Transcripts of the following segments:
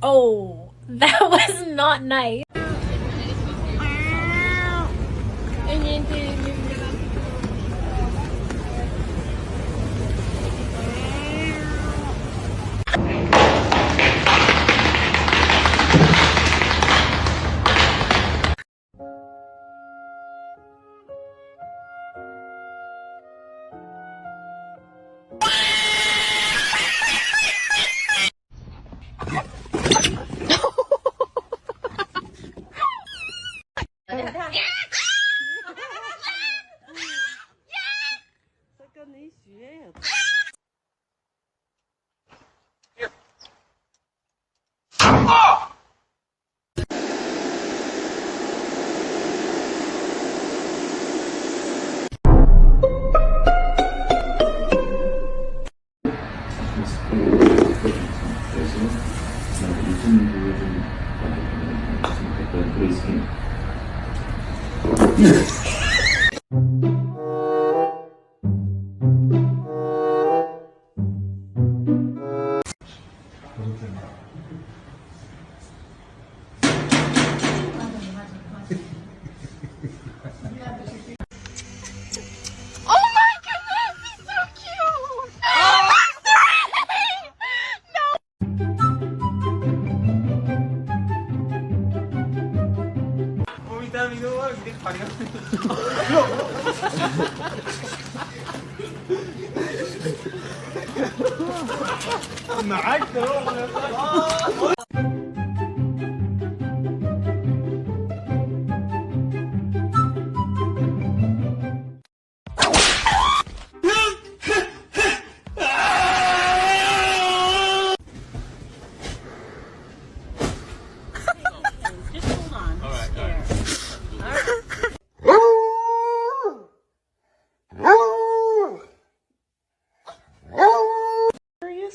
Oh, that was not nice.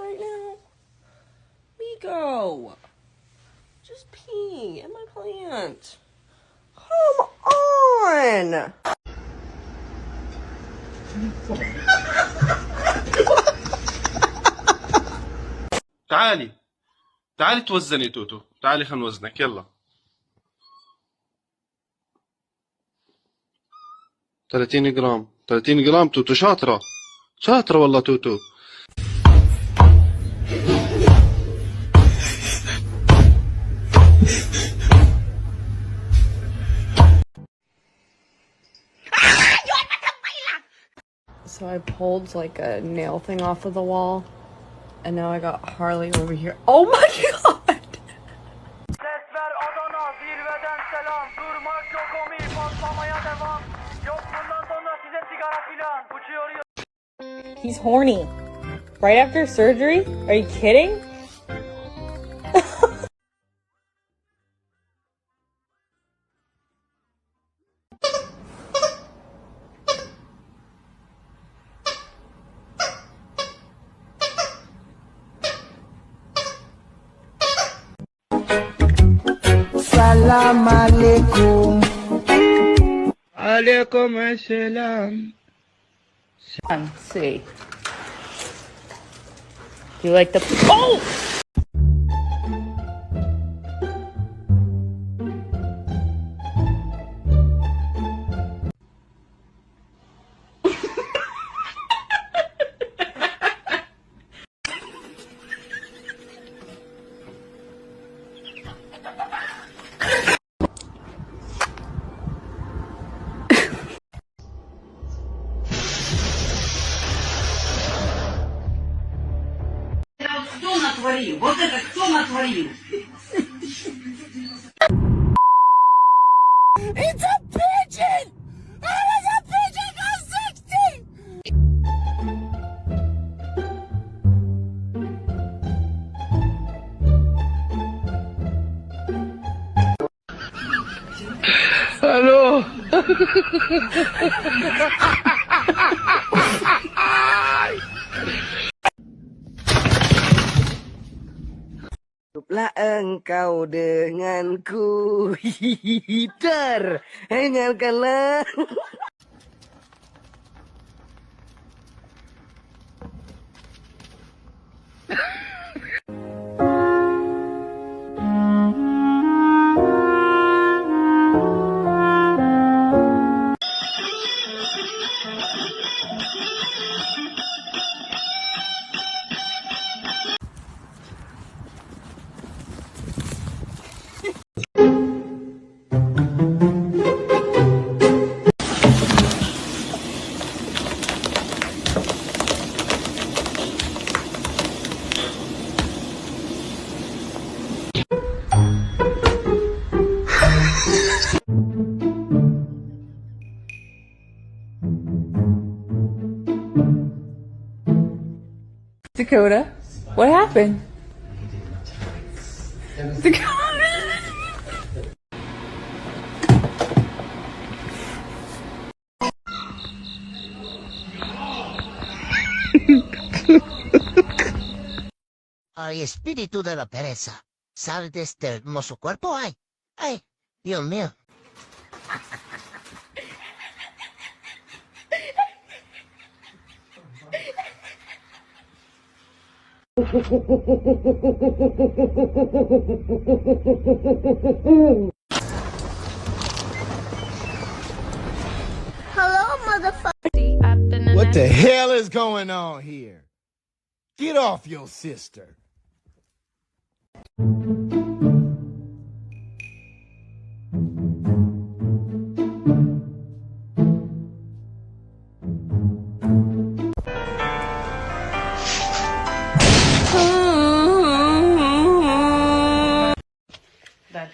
Right now? Migo! Just pee in my plant. Come on! تعالي توزني توتو، تعالي خلينا نوزنك يلا. 30 جرام 30 جرام توتو، شاطرة والله توتو. So I pulled like a nail thing off of the wall, and now I got Harley over here. Oh my god! He's horny. Right after surgery? Are you kidding? Salam alaikum. Alaikum assalam. Let's see. Do you like the... Oh! Кто натворил? Вот это кто натворил? It's a pigeon! How is a pigeon got 60? Hello. Hiduplah engkau denganku, terenggalkanlah. Dakota, what happened? Dakota. Ay, espíritu de la pereza, sal de este hermoso cuerpo. Ay, ay, Dios mío. What the hell is going on here? Get off your sister. Dale.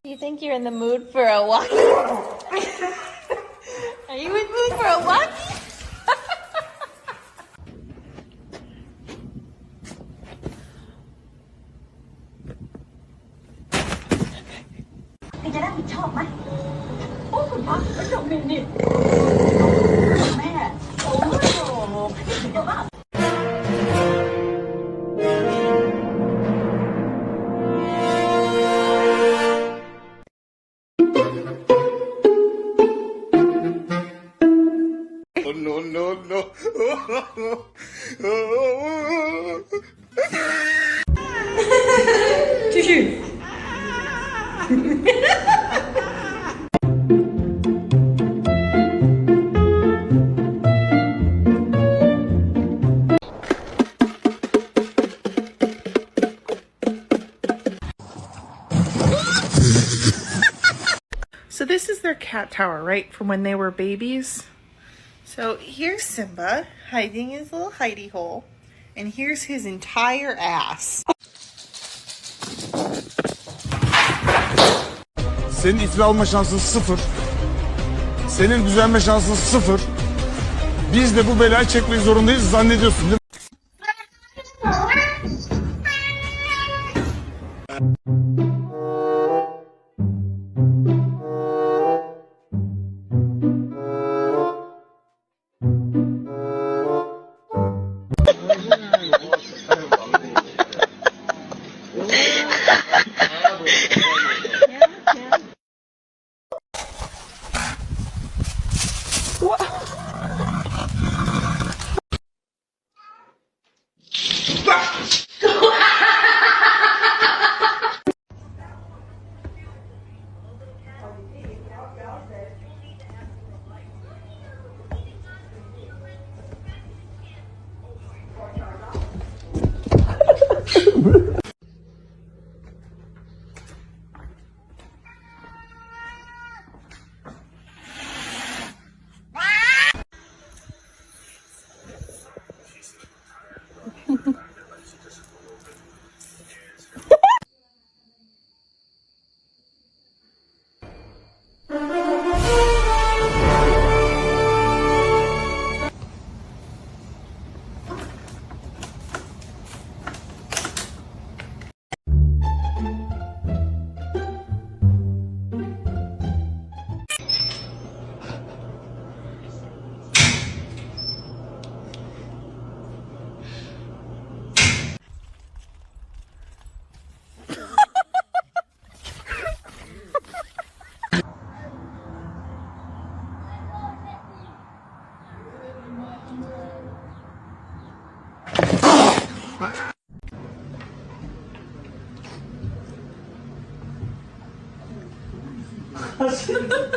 Do you think you're in the mood for a walkie? Are you in the mood for a walkie? No, no, no. So this is their cat tower, right? From when they were babies. So here's Simba hiding his little hidey hole. And here's his entire ass. Senin ismi alma şansın 0. Senin düzelme şansın 0. Biz de bu belayı çekmek zorundayız zannediyorsun değil mi? Cuteness.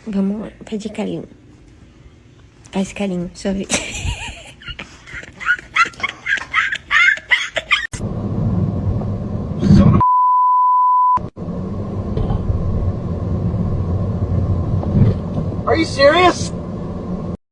Vamos fazer carinho. Faz carinho, sorry. Are you serious?